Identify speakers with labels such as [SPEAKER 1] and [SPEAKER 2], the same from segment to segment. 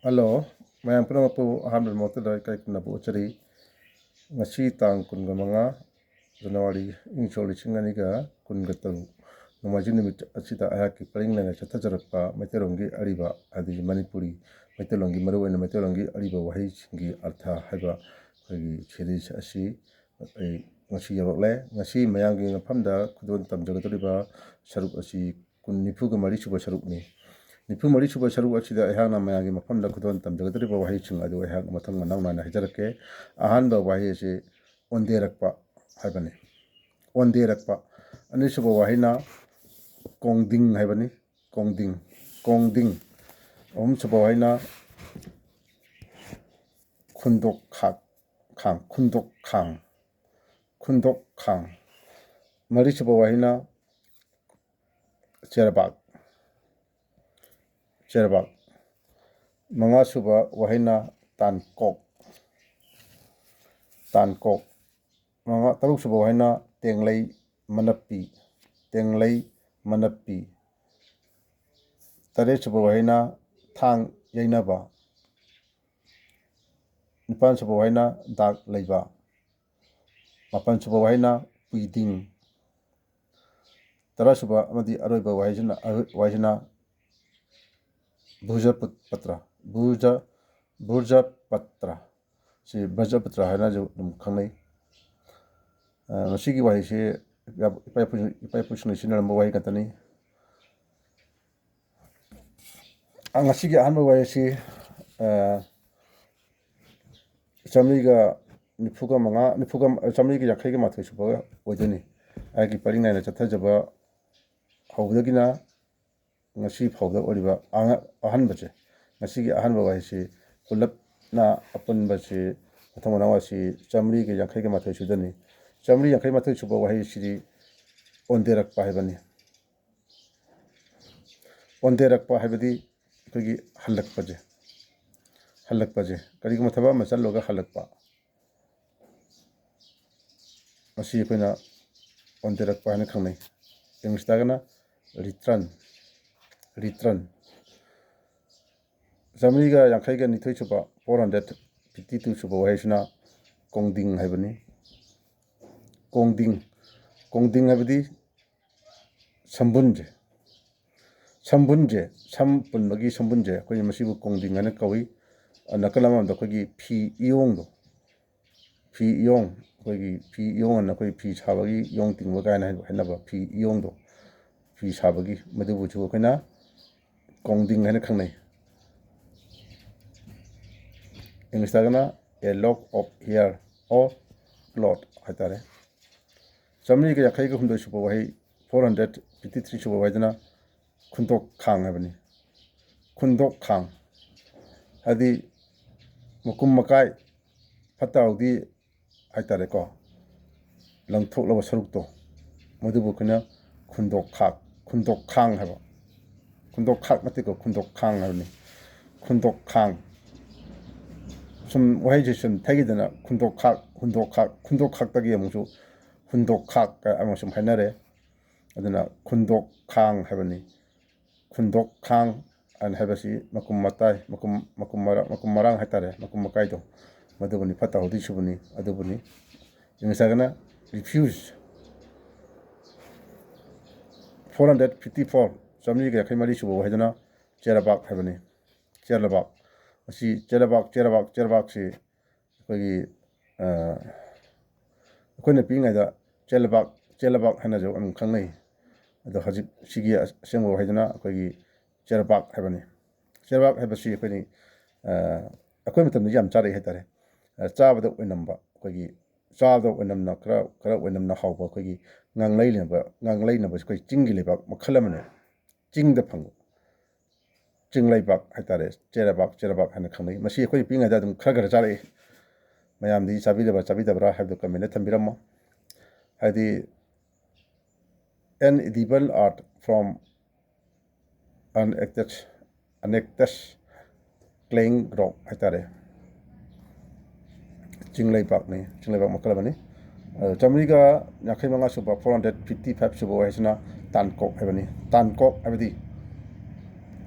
[SPEAKER 1] Halo, mayam puna mapu ahan motor dari kai kuna bu ceri ngasi tang kun gamanga Januari insol chingani ga kun gataru namajin nimit achita ayaki paling langa chata jarakpa meterongi ariba adi manipuri metelongi maru ena metelongi ariba wahi chingi artha haiba khagi cheri asi ngasi yarokle ngasi mayangi ngaphamda khudon tamjagadoriba saruk asi kun nifu ga mari chuba saruk ni nifu mari chuba saruk achida ehana mayangi maphamda khudon tamjagadoriba wahi chung adu ehak mathang manang na hajarake ahanba wahi ase onderakpa haibani onderakpa anisuba wahina kongding haibani kongding suba wahina khundok khang mari suba wahina cherbak manga suba wahina tankok manga taruk suba wahina tenglei manapi tare suba wahina thang yainaba nipan suba wahina dak leiba mapan suba wahina puiding tara suba amadi aroiba wahina burjapatra si burjapatra haina jo khangnai masigi wahi se ipai pushni sinaramba wahi katani angasigi ahanba wahi se chamriga nifuga chamriga yakhaiga mathai suba oidani aigi paringaina chathajaba hawdagina ngasi phawda oriba ahanbache ngasigi ahanba wahi se pulapna apunba se mathangona wasi chamriga yakhaiga mathai sudani chamri yakhai mathai suba wahi siri onderakpa haibani onderakpa haibadi kogi halakpaje kariguma thaba ama challoga halakpa masi koina onderakpa hana khangnai english dagana return chamriga yankhaiga nithoi suba 452 suba wahi sina kongding haibani kongding habadi sambunje sam punbagi sambunje koi masibu kongding ana kawi nakalama da kogi phi iyong ana koi phi sabagi yong tingba gaina hanaba phi iyong do phi sabagi madubu chu koina kongding hana khangnai english dagana a lock of hair or cloth hatare chamriga yakhaiga humdoi suba wahi 453 suba wahidana khundok khang habani khundok khang hadi mukum makai phataudi haitare ko langthok lawa saruk to madubu kana khundok khang haba khundok khak matiko khundok khang habani khundok khang sum wahi jesum thagidana khundok khak tagi amusu khundok khak ka amusum hainare aduna khundok khang habani khundok khang an habasi makum marang hatare makum makai do madubuni phata hodi subuni adubuni ingasagana refuse 454 chamri ga khaimari subo haidana cherabak habani cherabak asi cherabak si kogi koina pinga da cherabak hana jo am khangnai ado hajik sigi asengbo haidana kogi cherabak habani cherabak habasi koni akoi matam yam chari haitare chabada oinamba kogi chabada oinamna kra oinamna hawba kogi nganglai na bas koi chingi lebak makhalamane chingda phangu chinglai bak haitare cherabak hana khangnai masi koi pinga da dum khara chari mayam di chabidabra habdo kamena thambirammo hadi an edible art from annectus claying rock hatare chinglai bak makalamani chamriga yakhai manga suba 455 suba wahisna tankok habani tankok habadi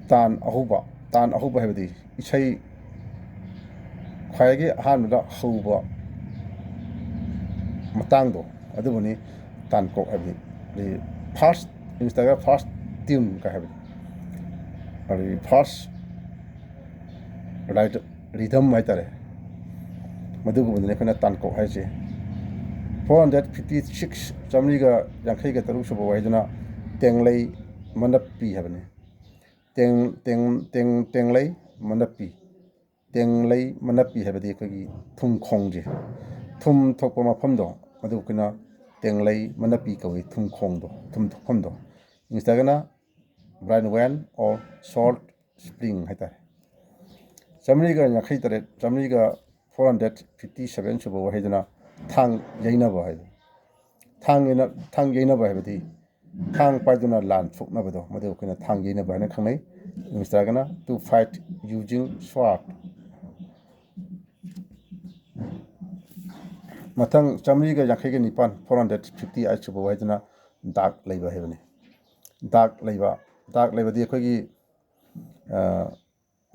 [SPEAKER 1] tan ahuba ꯇꯥꯟ ꯑꯍꯧꯕ ꯍꯥꯏꯕꯗꯤ ꯏꯁꯩ ꯈ꯭ꯋꯥꯏꯗꯒꯤ ꯑꯍꯥꯟꯕꯗ ꯍꯧꯕ ꯃꯇꯥꯡꯗꯣ ꯑꯗꯨꯕꯨꯅꯤ ꯇꯥꯟꯀꯣꯛ ꯍꯥꯏꯕꯗꯤ first ꯏꯪꯂꯤꯁꯇꯒ first tune ꯀ ꯍꯥꯏꯕꯗꯤ ꯑꯗꯨꯗꯒꯤ ꯐꯥꯔꯁ ꯔꯤꯗꯝ ꯍꯥꯏꯇꯥꯔꯦ ꯃꯗꯨꯒꯨꯝꯕꯗꯨꯅꯤ ꯑꯩꯈꯣꯏꯅ ꯇꯥꯟꯀꯣꯛ ꯍꯥꯏꯁꯦ 456 ꯆꯥꯝꯃꯔꯤꯒ ꯌꯥꯡꯈꯩꯒ ꯇꯔꯨꯛ ꯁꯨꯕ ꯋꯥꯍꯩꯗꯨꯅ ꯇꯦꯡꯂꯩ ꯃꯅꯞꯄꯤ ꯍꯥꯏꯕꯅꯤ ꯇꯦꯡꯂꯩ ꯃꯅꯞꯄꯤ ꯇꯦꯡꯂꯩ ꯃꯅꯞꯄꯤ ꯍꯥꯏꯕꯗꯤ ꯑꯩꯈꯣꯏꯒꯤ ꯊꯨꯝꯈꯣꯡꯁꯦ ꯊꯨꯝ ꯊꯣꯛꯄ ꯃꯐꯝꯗꯣ ꯃꯗꯨ ꯑꯩꯈꯣꯏꯅ ꯇꯦꯡꯂꯩ ꯃꯅꯞꯄꯤ ꯀꯧꯏ ꯊꯨꯝꯈꯣꯡꯗꯣ ꯊꯨꯝ ꯊꯣꯛꯐꯝꯗꯣ ꯏꯪꯂꯤꯁꯇꯒꯅ ꯕ꯭ꯔꯥꯏꯟ ꯋꯦꯟ ꯑꯣꯔ ꯁꯣꯜꯠ ꯁꯄ꯭ꯔꯤꯡ ꯍꯥꯏꯇꯥꯔꯦ ꯆꯥꯝꯃꯔꯤꯒ ꯌꯥꯡꯈꯩ ꯇꯔꯦꯠ ꯆꯥꯝꯃꯔꯤꯒ 457 ꯁꯨꯕ ꯋꯥꯍꯩꯗꯨꯅ ꯊꯥꯡ ꯌꯩꯅꯕ ꯍꯥꯏꯕ ꯊꯥꯡ ꯌꯩꯅꯕ ꯍꯥꯏꯕꯗꯤ ꯊꯥꯡ ꯄꯥꯏꯗꯨꯅ ꯂꯥꯟ ꯁꯣꯛꯅꯕꯗꯣ ꯃꯗꯨ ꯑꯩꯈꯣꯏꯅ ꯊꯥꯡ ꯌꯩꯅꯕ ꯍꯥꯏꯅ ꯈꯪꯅꯩ ꯏꯪꯂꯤꯁꯇꯒꯅ ꯇꯨ ꯐꯥꯏꯠ ꯌꯨꯖꯤꯡ sword ꯃꯊꯪ ꯆꯥꯝꯃꯔꯤꯒ ꯌꯥꯡꯈꯩꯒ ꯅꯤꯄꯥꯟ 458 ꯁꯨꯕ ꯋꯥꯍꯩꯗꯨꯅ ꯗꯥꯛ ꯂꯩꯕ ꯍꯥꯏꯕꯅꯤ ꯗꯥꯛ ꯂꯩꯕꯗꯤ ꯑꯩꯈꯣꯏꯒꯤ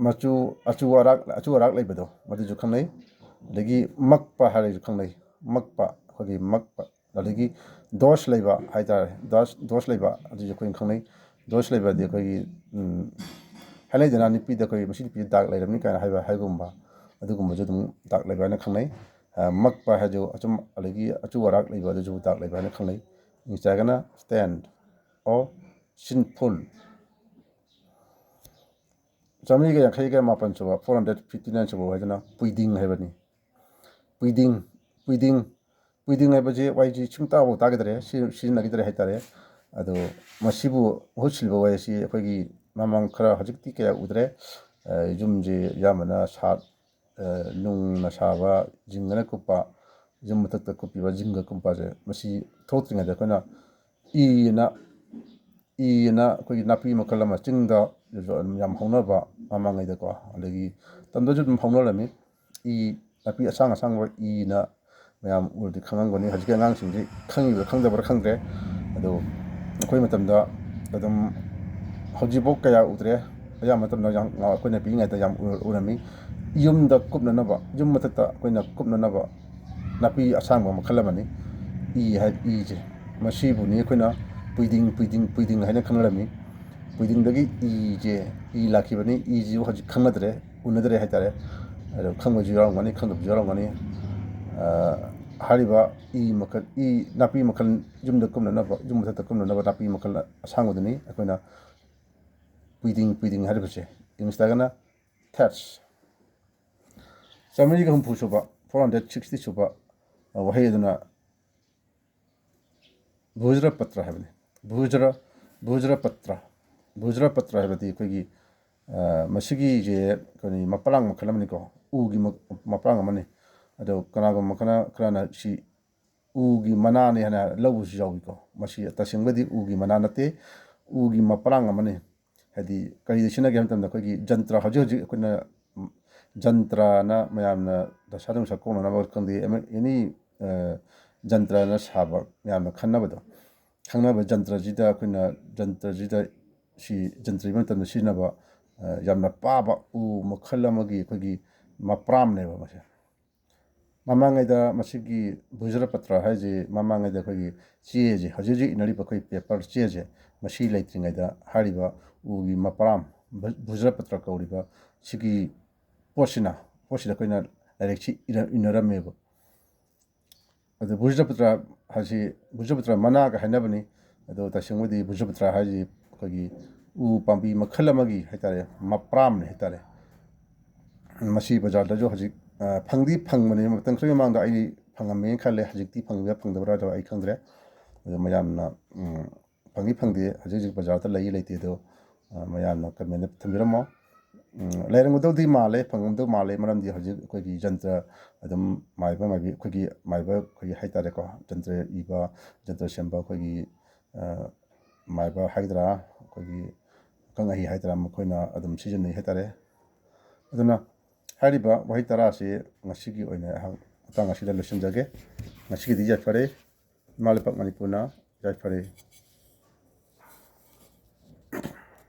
[SPEAKER 1] ꯃꯆꯨ ꯑꯆꯨ ꯑꯔꯥꯛ ꯂꯩꯕꯗꯣ ꯃꯗꯨꯁꯨ ꯈꯪꯅꯩ ꯑꯗꯒꯤ ꯃꯛꯄ ꯍꯥꯏꯔꯁꯨ ꯈꯪꯅꯩ ꯃꯛꯄ ꯑꯩꯈꯣꯏꯒꯤ ꯃꯛꯄ ꯑꯗꯒꯤ ꯗꯣꯁ ꯂꯩꯕ ꯍꯥꯏꯇꯥꯔꯦ ꯗꯣꯁ ꯂꯩꯕ ꯑꯗꯨꯁꯨ ꯑꯩꯈꯣꯏꯅ ꯈꯪꯅꯩ ꯗꯣꯁ ꯂꯩꯕꯗꯤ ꯑꯩꯈꯣꯏꯒꯤ ꯍꯥꯏꯅꯩꯗꯅ ꯅꯨꯄꯤꯗ ꯑꯩꯈꯣꯏ ꯃꯁꯤ ꯅꯨꯄꯤꯗ ꯗꯥꯛ ꯂꯩꯔꯝꯅꯤ ꯀꯥꯏꯅ ꯍꯥꯏꯕꯒꯨꯝꯕ ꯑꯗꯨꯒꯨꯝꯕꯁꯨ ꯑꯗꯨꯝ ꯗꯥꯛ ꯂꯩꯕ ꯍꯥꯏꯅ ꯈꯪꯅꯩ ꯃꯛꯄ ꯍꯥꯏꯁꯨ ꯑꯗꯒꯤ ꯑꯆꯨ ꯑꯔꯥꯛ ꯂꯩꯕ ꯑꯗꯨꯁꯨ ꯗꯥꯛ ꯂꯩꯕ ꯍꯥꯏꯅ ꯈꯪꯅꯩ ꯏꯪꯂꯤꯁꯇꯒꯅ ꯁ꯭ꯇꯦꯟ ꯑꯣꯔ sinful ꯆꯥꯝꯃꯔꯤꯒ ꯌꯥꯡꯈꯩꯒ ꯃꯥꯄꯟ ꯁꯨꯕ 459 ꯁꯨꯕ ꯋꯥꯍꯩꯗꯨꯅ ꯄꯨꯏꯗꯤꯡ ꯍꯥꯏꯕꯅꯤ ꯄꯨꯏꯗꯤꯡ ꯍꯥꯏꯕꯁꯤ ꯋꯥꯍꯩꯁꯤ ꯁꯨꯡꯇꯥꯐꯥꯎ ꯇꯥꯈꯤꯗ꯭ꯔꯦ ꯁꯤꯖꯤꯟꯅꯈꯤꯗ꯭ꯔꯦ ꯍꯥꯏꯇꯥꯔꯦ ꯑꯗꯣ ꯃꯁꯤꯕꯨ ꯃꯍꯨꯠ ꯁꯤꯟꯕ ꯋꯥꯍꯩꯁꯤ ꯑꯩꯈꯣꯏꯒꯤ ꯃꯃꯥꯡ ꯈꯔ ꯍꯧꯖꯤꯛꯇꯤ ꯀꯌꯥ ꯎꯗ꯭ꯔꯦ ꯌꯨꯝꯁꯤ ꯑꯌꯥꯝꯕꯅ ꯅꯨꯡꯅ ꯁꯥꯕ ꯖꯤꯡꯒꯅ ꯀꯨꯞꯄ ꯌꯨꯝ ꯃꯊꯛꯇ ꯀꯨꯞꯄꯤꯕ ꯖꯤꯡꯒ ꯀꯨꯞꯄꯁꯦ ꯃꯁꯤ ꯊꯣꯛꯇ꯭ꯔꯤꯉꯩꯗ ꯑꯩꯈꯣꯏꯅ ꯏꯑꯅ ꯑꯩꯈꯣꯏꯒꯤ ꯅꯥꯄꯤ ꯃꯈꯜ ꯑꯃ ꯆꯤꯡꯗ ꯑꯗꯨꯝ ꯌꯥꯝ ꯍꯧꯅꯕ ꯃꯃꯥꯡꯉꯩꯗꯀꯣ ꯑꯗꯒꯤ ꯇꯝꯗꯁꯨ ꯑꯗꯨꯝ ꯍꯧꯅꯔꯝꯃꯤ ꯅꯥꯄꯤ ꯑꯁꯥꯡꯕ ꯏꯅ ꯃꯌꯥꯝ ꯎꯔꯗꯤ ꯈꯪꯉꯝꯒꯅꯤ ꯍꯧꯖꯤꯛꯀꯤ ꯑꯉꯥꯡꯁꯤꯡꯁꯤ ꯈꯪꯉꯤꯕ꯭ꯔꯥ ꯈꯪꯗꯕ꯭ꯔꯥ ꯈꯪꯗ꯭ꯔꯦ ꯑꯗꯣ ꯑꯩꯈꯣꯏ ꯃꯇꯝꯗ ꯑꯗꯨꯝ ꯍꯧꯖꯤꯛꯐꯥꯎ ꯀꯌꯥ ꯎꯗ꯭ꯔꯦ ꯑꯌꯥꯝꯕ ꯃꯇꯝꯗ ꯑꯩꯈꯣꯏꯅ ꯄꯤꯛꯏꯉꯩꯗ ꯌꯥꯝ ꯎꯔꯝꯃꯤ ꯌꯨꯝꯗ ꯀꯨꯞꯅꯅꯕ ꯌꯨꯝ ꯃꯊꯛꯇ ꯑꯩꯈꯣꯏꯅ ꯀꯨꯞꯅꯅꯕ ꯅꯥꯄꯤ ꯑꯁꯥꯡꯕ ꯃꯈꯜ ꯑꯃꯅꯤ ꯏꯁꯦ ꯃꯁꯤꯕꯨꯅꯤ ꯑꯩꯈꯣꯏꯅ ꯄꯨꯏꯗꯤꯡ ꯍꯥꯏꯅ ꯈꯪꯅꯔꯝꯃꯤ ꯄꯨꯏꯗꯤꯡꯗꯒꯤ ꯏ ꯂꯥꯛꯈꯤꯕꯅꯤ ꯏꯁꯤꯁꯨ ꯍꯧꯖꯤꯛ ꯎꯅꯗ꯭ꯔꯦ ꯍꯥꯏꯇꯥꯔꯦ ꯑꯗꯣ ꯈꯪꯕꯁꯨ ꯌꯥꯎꯔꯝꯒꯅꯤ ꯈꯪꯗꯕꯁꯨ ꯌꯥꯎꯔꯝꯒꯅꯤ ꯍꯥꯏꯔꯤꯕ ꯅꯥꯄꯤ ꯃꯈꯜ ꯌꯨꯝꯗ ꯀꯨꯞꯅꯅꯕ ꯌꯨꯝ ꯃꯊꯛꯇ ꯀꯨꯞꯅꯅꯕ ꯅꯥꯄꯤ ꯃꯈꯜ ꯑꯁꯥꯡꯕꯗꯨꯅꯤ ꯑꯩꯈꯣꯏꯅ ꯄꯨꯏꯗꯤꯡ ꯍꯥꯏꯔꯤꯕꯁꯦ ꯏꯪꯂꯤꯁꯇꯒꯅ ꯊꯦꯠꯁ ꯆꯥꯝꯃꯔꯤꯒ ꯍꯨꯝꯐꯨ ꯁꯨꯕ 460 ꯁꯨꯕ ꯋꯥꯍꯩ ꯑꯗꯨꯅ ꯚꯨꯖ꯭ꯔꯄꯇ꯭ꯔ ꯍꯥꯏꯕꯅꯤ ꯚꯨꯖ꯭ꯔꯄꯇ꯭ꯔ ꯍꯥꯏꯕꯗꯤ ꯑꯩꯈꯣꯏꯒꯤ ꯃꯁꯤꯒꯤꯁꯦ ꯑꯩꯈꯣꯏ ꯃꯄꯂꯥꯡ ꯃꯈꯜ ꯑꯃꯅꯤꯀꯣ ꯎꯒꯤ ꯃꯄꯂꯥꯡ ꯑꯃꯅꯤ ꯑꯗꯣ ꯀꯅꯥꯒꯨꯝꯕ ꯈꯔꯅ ꯁꯤ ꯎꯒꯤ ꯃꯅꯥꯅꯤ ꯍꯥꯏꯅ ꯂꯧꯕꯁꯨ ꯌꯥꯎꯏꯀꯣ ꯃꯁꯤ ꯇꯁꯦꯡꯕꯗꯤ ꯎꯒꯤ ꯃꯅꯥ ꯅꯠꯇꯦ ꯎꯒꯤ ꯃꯄꯂꯥꯡ ꯑꯃꯅꯤ ꯍꯥꯏꯗꯤ ꯀꯔꯤꯗ ꯁꯤꯖꯤꯟꯅꯒꯦ ꯍꯥꯏꯕ ꯃꯇꯝꯗ ꯑꯩꯈꯣꯏꯒꯤ ꯖꯟꯇ꯭ꯔ ꯍꯧꯖꯤꯛ ꯑꯩꯈꯣꯏꯅ ꯖꯟꯇ꯭ꯔꯅ ꯃꯌꯥꯝꯅ ꯗꯁꯥ ꯅꯨꯡꯁꯥ ꯀꯣꯛꯅꯅꯕ ꯈꯪꯗꯦ ꯑꯦꯅꯤ ꯖꯟꯇ꯭ꯔꯅ ꯁꯥꯕ ꯃꯌꯥꯝꯅ ꯈꯪꯅꯕ ꯖꯟꯇ꯭ꯔꯁꯤꯗ ꯑꯩꯈꯣꯏꯅ ꯖꯟꯇ꯭ꯔꯒꯤ ꯃꯇꯝꯗ ꯁꯤꯖꯤꯟꯅꯕ ꯌꯥꯝꯅ ꯄꯥꯕ ꯎ ꯃꯈꯜ ꯑꯃꯒꯤ ꯑꯩꯈꯣꯏꯒꯤ ꯃꯄ꯭ꯔꯥꯝꯅꯦꯕ ꯃꯁꯦ ꯃꯃꯥꯡꯉꯩꯗ ꯃꯁꯤꯒꯤ ꯚꯨꯖ꯭ꯔꯄꯇ꯭ꯔ ꯍꯥꯏꯁꯦ ꯃꯃꯥꯡꯉꯩꯗ ꯑꯩꯈꯣꯏꯒꯤ ꯆꯦꯁꯦ ꯍꯧꯖꯤꯛ ꯏꯅꯔꯤꯕ ꯑꯩꯈꯣꯏ ꯄꯦꯄꯔ ꯆꯦꯁꯦ ꯃꯁꯤ ꯂꯩꯇ꯭ꯔꯤꯉꯩꯗ ꯍꯥꯏꯔꯤꯕ ꯎꯒꯤ ꯃꯄ꯭ꯔꯥꯝ ꯚꯨꯖ꯭ꯔꯄꯇ꯭ꯔ ꯀꯧꯔꯤꯕ ꯁꯤꯒꯤ ꯄꯣꯠꯁꯤꯗ ꯑꯩꯈꯣꯏꯅ ꯂꯥꯏꯔꯤꯛꯁꯤ ꯏꯅꯔꯝꯃꯦꯕ ꯑꯗꯨ ꯚꯨꯖ꯭ꯔꯄꯇ꯭ꯔ ꯃꯅꯥꯒ ꯍꯥꯏꯅꯕꯅꯤ ꯑꯗꯣ ꯇꯁꯦꯡꯕꯗꯤ ꯚꯨꯖ꯭ꯔꯄꯇ꯭ꯔ ꯍꯥꯏꯁꯤ ꯑꯩꯈꯣꯏꯒꯤ ꯎ ꯄꯥꯝꯕꯤ ꯃꯈꯜ ꯑꯃꯒꯤ ꯍꯥꯏꯇꯥꯔꯦ ꯃꯄ꯭ꯔꯥꯝꯅꯤ ꯍꯥꯏꯇꯥꯔꯦ ꯃꯁꯤ ꯕꯖꯥꯔꯗꯁꯨ ꯍꯧꯖꯤꯛ ꯐꯪꯕꯅꯤ ꯃꯇꯝ ꯈꯔꯒꯤ ꯃꯃꯥꯡꯗ ꯑꯩ ꯐꯪꯉꯝꯃꯦꯅ ꯈꯜꯂꯦ ꯍꯧꯖꯤꯛꯇꯤ ꯐꯪꯗꯕ꯭ꯔꯥꯗꯣ ꯑꯩ ꯈꯪꯗ꯭ꯔꯦ ꯑꯗꯣ ꯃꯌꯥꯝꯅ ꯐꯪꯗꯦ ꯍꯧꯖꯤꯛ ꯕꯖꯥꯔꯗ ꯂꯩꯇꯦ ꯑꯗꯣ ꯃꯌꯥꯝꯅ ꯀꯃꯦꯟꯗ ꯊꯝꯕꯤꯔꯝꯃꯣ ꯂꯩꯔꯝꯒꯗꯧꯗꯤ ꯃꯥꯜꯂꯦ ꯐꯪꯉꯝꯗꯧ ꯃꯥꯜꯂꯦ ꯃꯔꯝꯗꯤ ꯍꯧꯖꯤꯛ ꯑꯩꯈꯣꯏꯒꯤ ꯖꯟꯇ꯭ꯔ ꯑꯗꯨꯝ ꯑꯩꯈꯣꯏꯒꯤ ꯍꯥꯏꯇꯥꯔꯦꯀꯣ ꯖꯟꯇ꯭ꯔ ꯏꯕ ꯖꯟꯇ꯭ꯔ ꯁꯦꯝꯕ ꯑꯩꯈꯣꯏꯒꯤ ꯃꯥꯏꯕ ꯍꯥꯏꯒꯗ꯭ꯔꯥ ꯑꯩꯈꯣꯏꯒꯤ ꯑꯈꯪ ꯑꯍꯩ ꯍꯥꯏꯒꯗ꯭ꯔꯥ ꯃꯈꯣꯏꯅ ꯑꯗꯨꯝ ꯁꯤꯖꯤꯟꯅꯩ ꯍꯥꯏꯇꯥꯔꯦ ꯑꯗꯨꯅ ꯍꯥꯏꯔꯤꯕ ꯋꯥꯍꯩ 10 ꯑꯁꯤ ꯉꯁꯤꯒꯤ ꯑꯣꯏꯅ ꯑꯩꯍꯥꯛ ꯃꯇꯥꯡ ꯑꯁꯤꯗ ꯂꯣꯏꯁꯤꯟꯖꯒꯦ ꯉꯁꯤꯒꯤꯗꯤ ꯌꯥꯏꯐꯔꯦ ꯏꯃꯥ ꯂꯩꯄꯥꯛ ꯃꯅꯤꯄꯨꯔꯅ ꯌꯥꯏꯐꯔꯦ